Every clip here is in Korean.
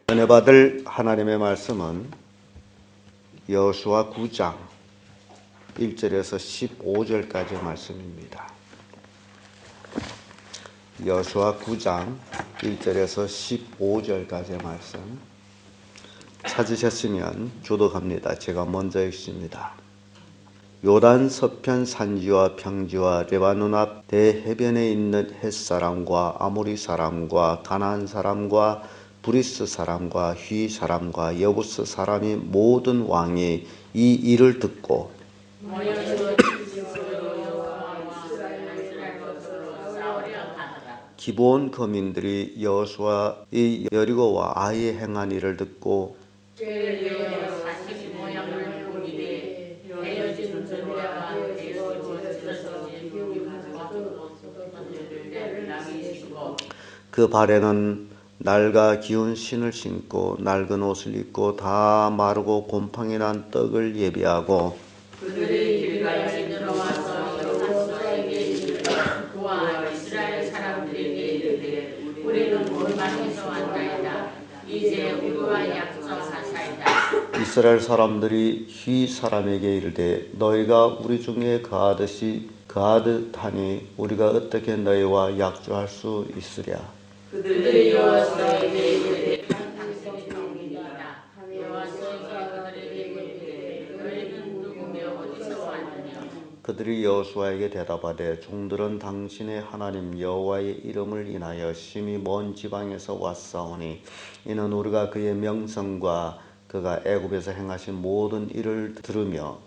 은혜 받을 하나님의 말씀은 여호수아 9장 1절에서 15절까지의 말씀입니다. 여호수아 9장 1절에서 15절까지의 말씀 찾으셨으면 교독합니다. 제가 먼저 읽습니다. 요단 서편 산지와 평지와 레바논 앞 대해변에 있는 헷사람과 아모리 사람과 가나안 사람과 브리스 사람과 휘 사람과 여부스 사람이 모든 왕이 이 일을 듣고 기브온 거민들이 여호수아의 여리고와 아이에 행한 일을 듣고 그 발에는 낡아 기운 신을 신고 낡은 옷을 입고 다 마르고 곰팡이 난 떡을 예비하고 그들이 길갈에 들어와서 여호수아에게 이르되 그와 이스라엘 사람들에게 이르되 우리는 몰방에서 왔나이다. 이제 우리와 약속하사이다. 이스라엘 사람들이 휘 사람에게 이르되 너희가 우리 중에 거하듯이 거하듯하니 우리가 어떻게 너희와 약조할 수 있으랴. 그들이 여호수아에게 이르되 당신이 종이니이다. 여호수아가 그들에게 이르되 너희는 누구며 어디서 왔느냐. 그들이 여호수아에게 대답하되 종들은 당신의 하나님 여호와의 이름을 인하여 심히 먼 지방에서 왔사오니 이는 우리가 그의 명성과 그가 애굽에서 행하신 모든 일을 들으며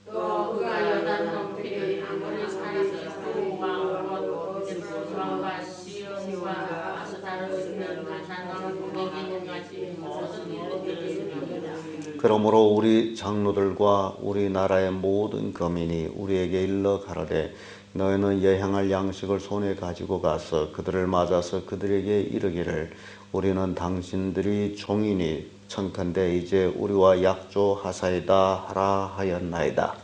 또 그가 요단 넘기를 아모리 사람이 왕과 왕과 시온과 아스타로 있는 가산 고객에 행하신 모든 일을 들으며 그러므로 우리 장로들과 우리나라의 모든 거민이 우리에게 일러 가로되 너희는 여행할 양식을 손에 가지고 가서 그들을 맞아서 그들에게 이르기를 우리는 당신들이 종이니 청컨대 이제 우리와 약조하사이다 하라 하였나이다.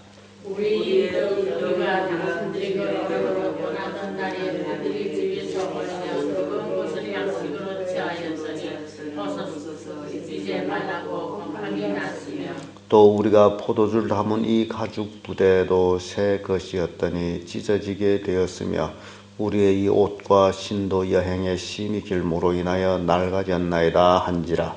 우리 너희가 당신들이 여러분을 원하던 날에 그들이 집에서 벌면 그건 것을 양식으로 취하였으니 벗어서 이제 말라고 곰팡이 났으며 또 우리가 포도주를 담은 이 가죽 부대도 새 것이었더니 찢어지게 되었으며 우리의 이 옷과 신도 여행의 심히 길므로 인하여 낡아졌나이다 한지라.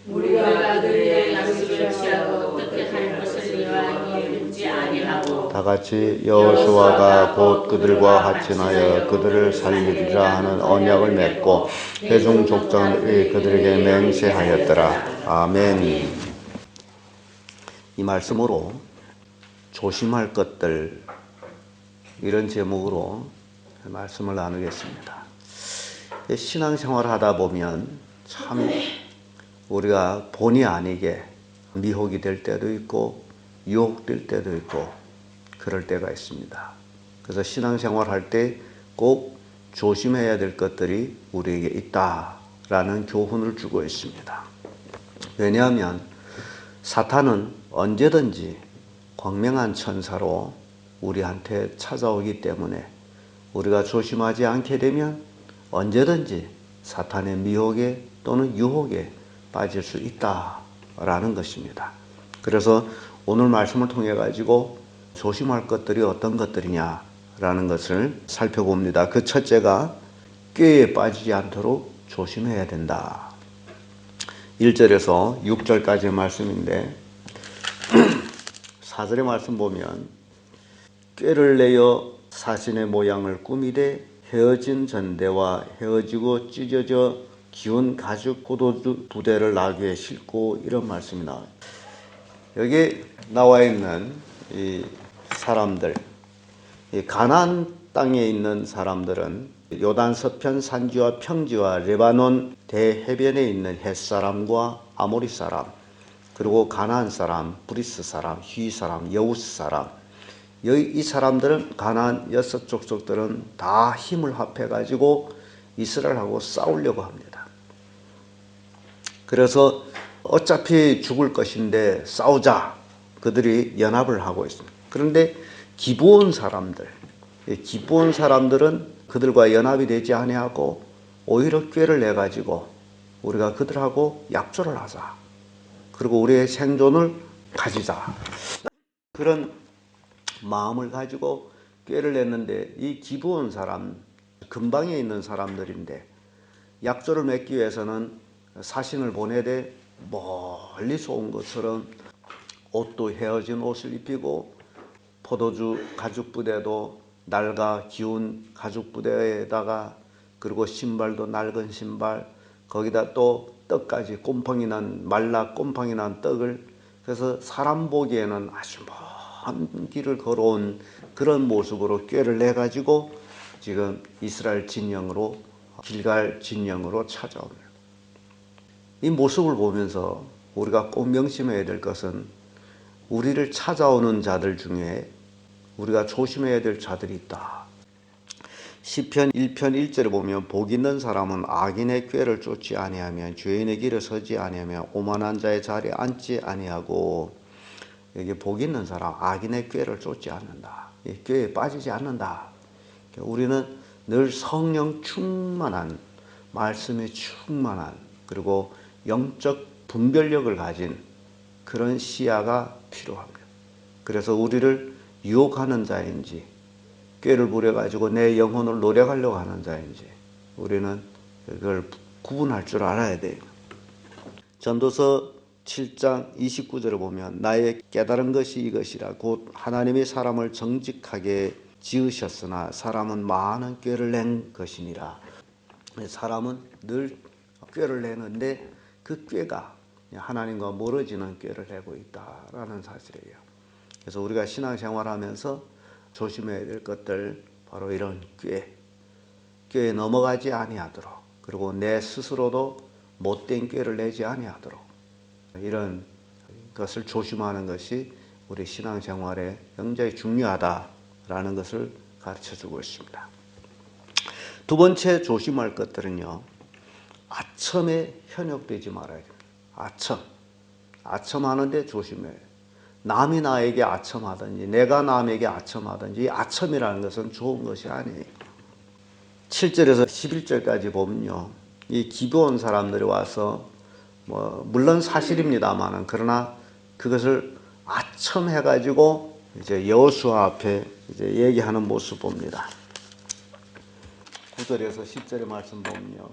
우리가 그들의 양식을 취하고 어떻게 할 것을 여호와께 묻지 아니하고 다같이 여호수아가 곧 그들과 합친하여 그들을 살리리라 하는 언약을 맺고 회중 족장이 그들에게 맹세하였더라. 아멘. 이 말씀으로 조심할 것들 이런 제목으로 말씀을 나누겠습니다. 신앙생활을 하다 보면 참 우리가 본의 아니게 미혹이 될 때도 있고 유혹될 때도 있고 그럴 때가 있습니다. 그래서 신앙생활 할 때 꼭 조심해야 될 것들이 우리에게 있다라는 교훈을 주고 있습니다. 왜냐하면 사탄은 언제든지 광명한 천사로 우리한테 찾아오기 때문에 우리가 조심하지 않게 되면 언제든지 사탄의 미혹에 또는 유혹에 빠질 수 있다라는 것입니다. 그래서 오늘 말씀을 통해 가지고 조심할 것들이 어떤 것들이냐라는 것을 살펴봅니다. 그 첫째가 꾀에 빠지지 않도록 조심해야 된다. 1절에서 6절까지의 말씀인데 4절의 말씀 보면 꾀를 내어 사신의 모양을 꾸미되 헤어진 전대와 헤어지고 찢어져 기운 가죽 포도주 부대를 나귀에 싣고 이런 말씀이 나와요. 여기 나와 있는 이 사람들, 이 가나안 땅에 있는 사람들은 요단 서편 산지와 평지와 레바논 대해변에 있는 헷사람과 아모리 사람, 그리고 가나안 사람, 브리스 사람, 휘 사람, 여우스 사람, 이 사람들은 가나안 여섯 족속들은 다 힘을 합해가지고 이스라엘하고 싸우려고 합니다. 그래서 어차피 죽을 것인데 싸우자 그들이 연합을 하고 있습니다. 그런데 기브온 사람들은 그들과 연합이 되지 아니하고 오히려 꾀를 내가지고 우리가 그들하고 약조를 하자. 그리고 우리의 생존을 가지자. 그런 마음을 가지고 꾀를 냈는데 이 기브온 사람, 근방에 있는 사람들인데 약조를 맺기 위해서는 사신을 보내되 멀리서 온 것처럼 옷도 헤어진 옷을 입히고 포도주 가죽 부대도 낡아 기운 가죽 부대에다가 그리고 신발도 낡은 신발 거기다 또 떡까지 꼼펑이 난 말라 꼼펑이 난 떡을 그래서 사람 보기에는 아주 먼 길을 걸어온 그런 모습으로 꾀를 내 가지고 지금 이스라엘 진영으로 길갈 진영으로 찾아옵니다. 이 모습을 보면서 우리가 꼭 명심해야 될 것은 우리를 찾아오는 자들 중에 우리가 조심해야 될 자들이 있다. 시편 1편 1절에 보면 복 있는 사람은 악인의 꾀를 쫓지 아니하며 죄인의 길에 서지 아니하며 오만한 자의 자리에 앉지 아니하고 여기 복 있는 사람 악인의 꾀를 쫓지 않는다. 이 꾀에 빠지지 않는다. 우리는 늘 성령 충만한 말씀에 충만한 그리고 영적 분별력을 가진 그런 시야가 필요합니다. 그래서 우리를 유혹하는 자인지 꾀를 부려가지고 내 영혼을 노력하려고 하는 자인지 우리는 그걸 구분할 줄 알아야 돼요. 전도서 7장 29절을 보면 나의 깨달은 것이 이것이라 곧 하나님이 사람을 정직하게 지으셨으나 사람은 많은 꾀를 낸 것이니라. 사람은 늘 꾀를 내는데 그 꾀가 하나님과 멀어지는 꾀를 내고 있다라는 사실이에요. 그래서 우리가 신앙생활하면서 조심해야 될 것들 바로 이런 꾀에 넘어가지 아니하도록 그리고 내 스스로도 못된 꾀를 내지 아니하도록 이런 것을 조심하는 것이 우리 신앙생활에 굉장히 중요하다라는 것을 가르쳐주고 있습니다. 두 번째 조심할 것들은요. 아첨에 현혹되지 말아야 됩니다. 아첨하는데 조심해야 돼요. 남이 나에게 아첨하든지 내가 남에게 아첨하든지 아첨이라는 것은 좋은 것이 아니에요. 7절에서 11절까지 보면요. 이 기브온 사람들이 와서 물론 사실입니다만은 그러나 그것을 아첨해가지고 이제 여호수아 앞에 이제 얘기하는 모습 봅니다. 9절에서 10절의 말씀 보면요.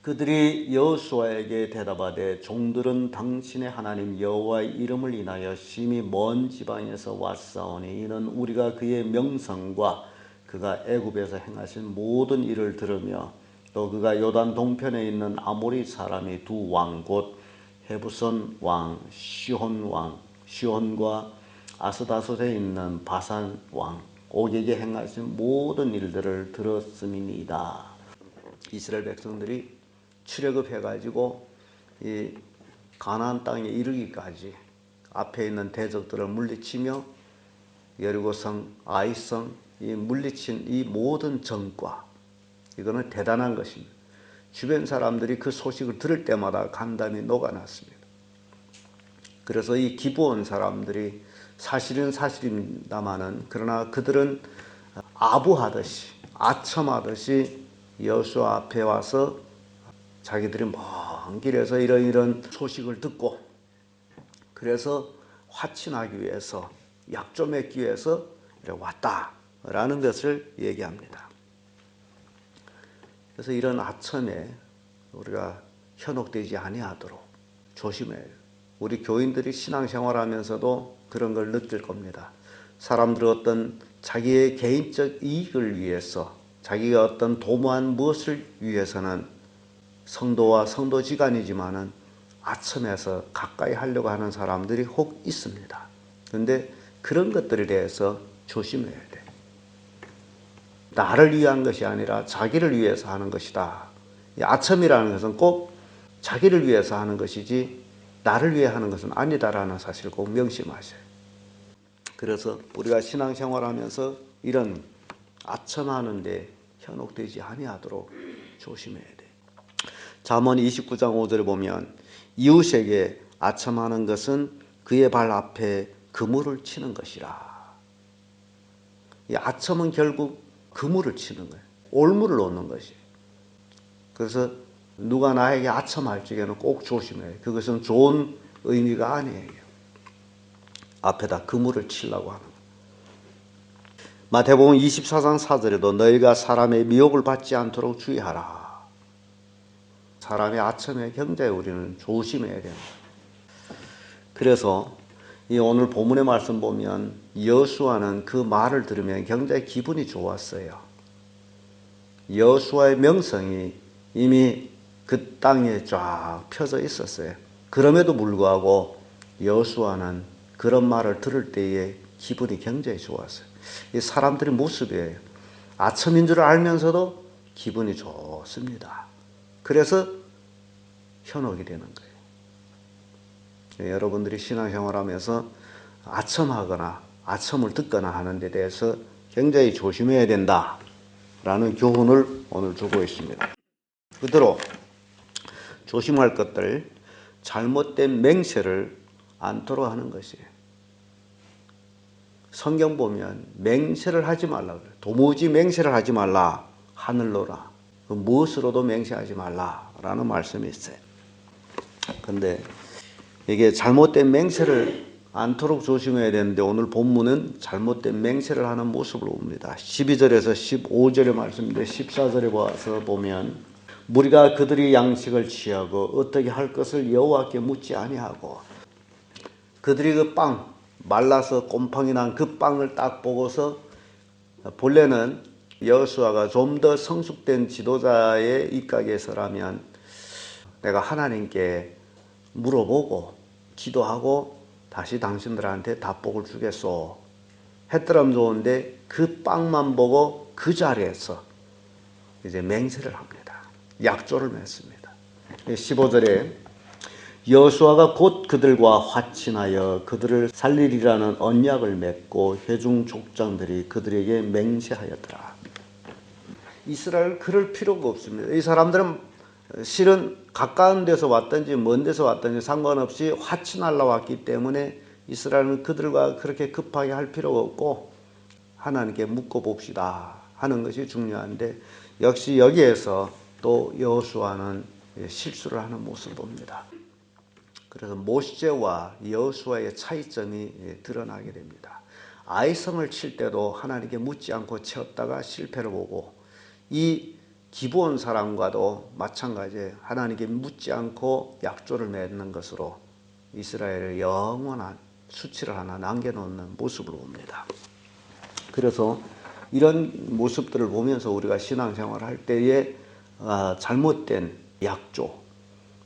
그들이 여호수아에게 대답하되 종들은 당신의 하나님 여호와의 이름을 인하여 심히 먼 지방에서 왔사오니 이는 우리가 그의 명성과 그가 애굽에서 행하신 모든 일을 들으며 또 그가 요단 동편에 있는 아모리 사람이 두 왕 곧 헤부선 왕 시혼과 아스다솥에 있는 바산 왕 옥에게 행하신 모든 일들을 들었음이니이다. 이스라엘 백성들이 출애굽해가지고 이 가나안 땅에 이르기까지 앞에 있는 대적들을 물리치며 여리고성, 아이성 이 물리친 이 모든 전과 이거는 대단한 것입니다. 주변 사람들이 그 소식을 들을 때마다 간담이 녹아났습니다. 그래서 이 기브온 사람들이 사실은 사실입니다마는 그러나 그들은 아부하듯이 아첨하듯이 여호수아 앞에 와서 자기들이 먼 길에서 이런 소식을 듣고 그래서 화친하기 위해서 약조 맺기 위해서 왔다라는 것을 얘기합니다. 그래서 이런 아첨에 우리가 현혹되지 아니하도록 조심해야 해요. 우리 교인들이 신앙생활하면서도 그런 걸 느낄 겁니다. 사람들은 어떤 자기의 개인적 이익을 위해서 자기가 어떤 도모한 무엇을 위해서는 성도와 성도지간이지만은 아첨해서 가까이 하려고 하는 사람들이 혹 있습니다. 그런데 그런 것들에 대해서 조심해야 돼. 나를 위한 것이 아니라 자기를 위해서 하는 것이다. 아첨이라는 것은 꼭 자기를 위해서 하는 것이지 나를 위해 하는 것은 아니다라는 사실을 꼭 명심하셔요. 그래서 우리가 신앙생활하면서 이런 아첨하는 데 현혹되지 아니하도록 조심해야 돼. 잠언 29장 5절에 보면 이웃에게 아첨하는 것은 그의 발 앞에 그물을 치는 것이라. 이 아첨은 결국 그물을 치는 거예요. 올무를 놓는 것이에요. 그래서 누가 나에게 아첨할 적에는 꼭 조심해요. 그것은 좋은 의미가 아니에요. 앞에다 그물을 치려고 하는. 마태복음 24장 4절에도 너희가 사람의 미혹을 받지 않도록 주의하라. 사람의 아첨에 굉장히 우리는 조심해야 됩니다. 그래서 이 오늘 본문의 말씀 보면 여호수아는 그 말을 들으면 굉장히 기분이 좋았어요. 여호수아의 명성이 이미 그 땅에 쫙 펴져 있었어요. 그럼에도 불구하고 여호수아는 그런 말을 들을 때에 기분이 굉장히 좋았어요. 이 사람들의 모습이에요. 아첨인 줄 알면서도 기분이 좋습니다. 그래서 현혹이 되는 거예요. 여러분들이 신앙생활하면서 아첨하거나 아첨을 듣거나 하는 데 대해서 굉장히 조심해야 된다라는 교훈을 오늘 주고 있습니다. 그대로 조심할 것들, 잘못된 맹세를 않도록 하는 것이에요. 성경 보면 맹세를 하지 말라 그래요. 도무지 맹세를 하지 말라. 하늘로라. 무엇으로도 맹세하지 말라라는 말씀이 있어요. 근데 이게 잘못된 맹세를 않도록 조심해야 되는데 오늘 본문은 잘못된 맹세를 하는 모습을 봅니다. 12절에서 15절의 말씀인데 14절에 와서 보면 무리가 그들이 양식을 취하고 어떻게 할 것을 여호와께 묻지 아니하고 그들이 그 빵 말라서 곰팡이 난 그 빵을 딱 보고서 본래는 여호수아가 좀 더 성숙된 지도자의 입각에서라면 내가 하나님께 물어보고 기도하고 다시 당신들한테 답복을 주겠소 했더라면 좋은데 그 빵만 보고 그 자리에서 이제 맹세를 합니다. 약조를 맺습니다. 15절에 여호수아가 곧 그들과 화친하여 그들을 살리리라는 언약을 맺고 회중 족장들이 그들에게 맹세하였더라. 이스라엘 그럴 필요가 없습니다. 이 사람들은 실은 가까운 데서 왔든지 먼 데서 왔든지 상관없이 화친하러 왔기 때문에 이스라엘은 그들과 그렇게 급하게 할 필요가 없고 하나님께 묻고 봅시다 하는 것이 중요한데 역시 여기에서 또 여호수아는 실수를 하는 모습을 봅니다. 그래서 모세와 여호수아의 차이점이 드러나게 됩니다. 아이성을 칠 때도 하나님께 묻지 않고 채웠다가 실패를 보고 이 기브온 사람과도 마찬가지에 하나님께 묻지 않고 약조를 맺는 것으로 이스라엘의 영원한 수치를 하나 남겨놓는 모습을 봅니다. 그래서 이런 모습들을 보면서 우리가 신앙생활을 할 때에 잘못된 약조,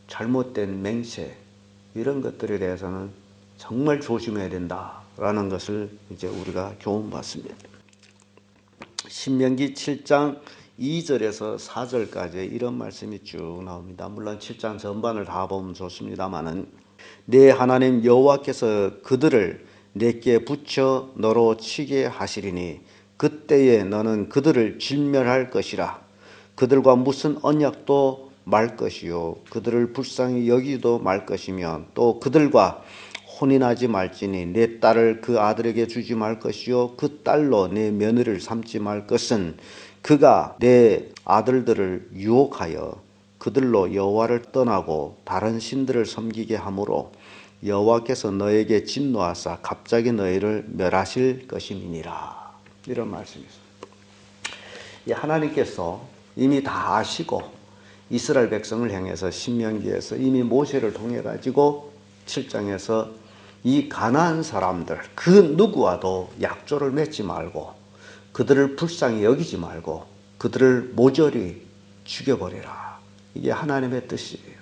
잘못된 맹세 이런 것들에 대해서는 정말 조심해야 된다라는 것을 이제 우리가 교훈받습니다. 신명기 7장 2절에서 4절까지 이런 말씀이 쭉 나옵니다. 물론 7장 전반을 다 보면 좋습니다만은 내 하나님 여호와께서 그들을 내게 붙여 너로 치게 하시리니 그때에 너는 그들을 진멸할 것이라. 그들과 무슨 언약도 말 것이요 그들을 불쌍히 여기도 말 것이며 또 그들과 혼인하지 말지니 내 딸을 그 아들에게 주지 말 것이요 그 딸로 내 며느리를 삼지 말 것은 그가 내 아들들을 유혹하여 그들로 여호와를 떠나고 다른 신들을 섬기게 하므로 여호와께서 너에게 진노하사 갑자기 너희를 멸하실 것임이니라. 이런 말씀이 있습니다. 하나님께서 이미 다 아시고 이스라엘 백성을 향해서 신명기에서 이미 모세를 통해 가지고 7장에서 이 가나안 사람들 그 누구와도 약조를 맺지 말고 그들을 불쌍히 여기지 말고 그들을 모조리 죽여버리라. 이게 하나님의 뜻이에요.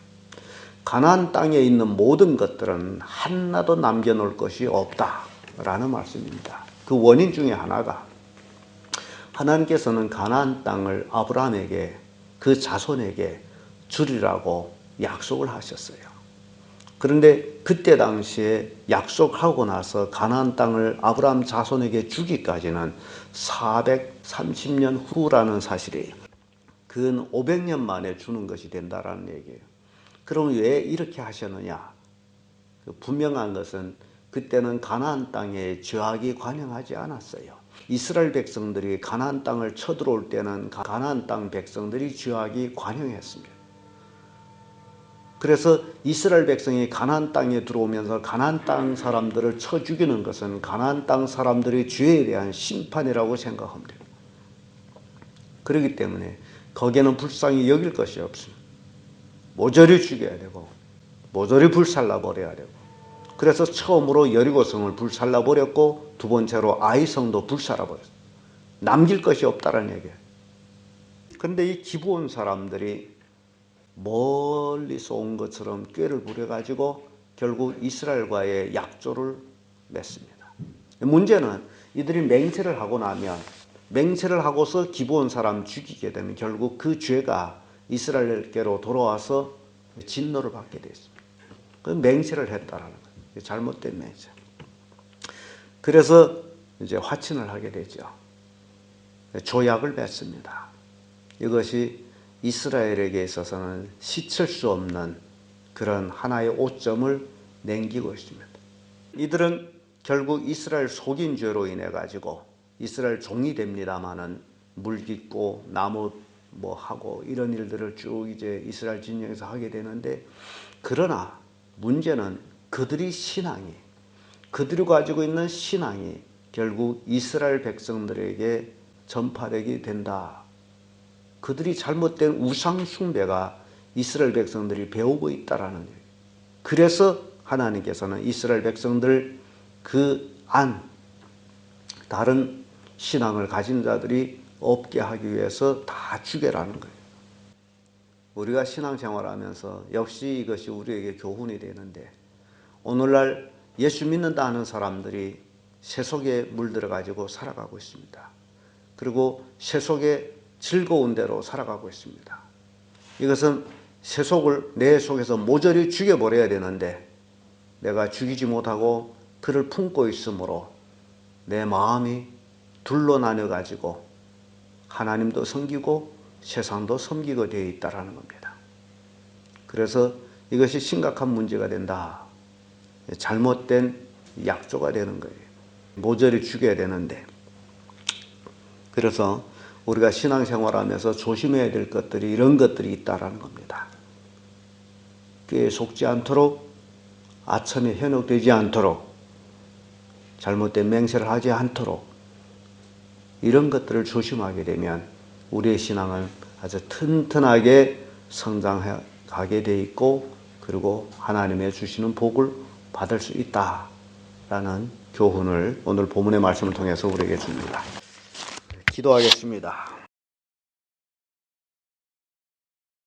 가나안 땅에 있는 모든 것들은 하나도 남겨놓을 것이 없다라는 말씀입니다. 그 원인 중에 하나가 하나님께서는 가나안 땅을 아브라함에게 그 자손에게 주리라고 약속을 하셨어요. 그런데 그때 당시에 약속하고 나서 가나안 땅을 아브라함 자손에게 주기까지는 430년 후라는 사실이에요. 근 500년 만에 주는 것이 된다라는 얘기예요. 그럼 왜 이렇게 하셨느냐? 분명한 것은 그때는 가나안 땅에 죄악이 관영하지 않았어요. 이스라엘 백성들이 가나안 땅을 쳐들어올 때는 가나안 땅 백성들이 죄악이 관영했습니다. 그래서 이스라엘 백성이 가나안 땅에 들어오면서 가나안 땅 사람들을 쳐 죽이는 것은 가나안 땅 사람들의 죄에 대한 심판이라고 생각하면 됩니다. 그렇기 때문에 거기에는 불쌍히 여길 것이 없습니다. 모조리 죽여야 되고 모조리 불살라 버려야 되고, 그래서 처음으로 여리고성을 불살라 버렸고 두 번째로 아이성도 불살라 버렸어요. 남길 것이 없다라는 얘기예요. 그런데 이 기브온 사람들이 멀리서 온 것처럼 꾀를 부려가지고 결국 이스라엘과의 약조를 맺습니다. 문제는 이들이 맹세를 하고 나면, 맹세를 하고서 기브온 사람 죽이게 되면 결국 그 죄가 이스라엘께로 돌아와서 진노를 받게 됐습니다. 그 맹세를 했다라는 거예요. 잘못된 맹세. 그래서 이제 화친을 하게 되죠. 조약을 맺습니다. 이것이 이스라엘에게 있어서는 시칠 수 없는 그런 하나의 오점을 남기고 있습니다. 이들은 결국 이스라엘 속인 죄로 인해 가지고 이스라엘 종이 됩니다마는 물 깃고 나무 뭐 하고 이런 일들을 쭉 이제 이스라엘 진영에서 하게 되는데, 그러나 문제는 그들이 그들이 가지고 있는 신앙이 결국 이스라엘 백성들에게 전파되게 된다. 그들이 잘못된 우상 숭배가 이스라엘 백성들이 배우고 있다라는 거예요. 그래서 하나님께서는 이스라엘 백성들 다른 신앙을 가진 자들이 없게 하기 위해서 다 죽여라는 거예요. 우리가 신앙생활하면서 역시 이것이 우리에게 교훈이 되는데, 오늘날 예수 믿는다 하는 사람들이 세속에 물들어 가지고 살아가고 있습니다. 그리고 세속에 즐거운 대로 살아가고 있습니다. 이것은 세속을 내 속에서 모조리 죽여버려야 되는데 내가 죽이지 못하고 그를 품고 있으므로 내 마음이 둘로 나뉘어 가지고 하나님도 섬기고 세상도 섬기고 되어 있다는 겁니다. 그래서 이것이 심각한 문제가 된다. 잘못된 약조가 되는 거예요. 모조리 죽여야 되는데. 그래서 우리가 신앙생활하면서 조심해야 될 것들이 이런 것들이 있다라는 겁니다. 꾀에 속지 않도록, 아첨에 현혹되지 않도록, 잘못된 맹세를 하지 않도록, 이런 것들을 조심하게 되면 우리의 신앙은 아주 튼튼하게 성장해 가게 돼 있고, 그리고 하나님의 주시는 복을 받을 수 있다라는 교훈을 오늘 본문의 말씀을 통해서 우리에게 줍니다. 기도하겠습니다.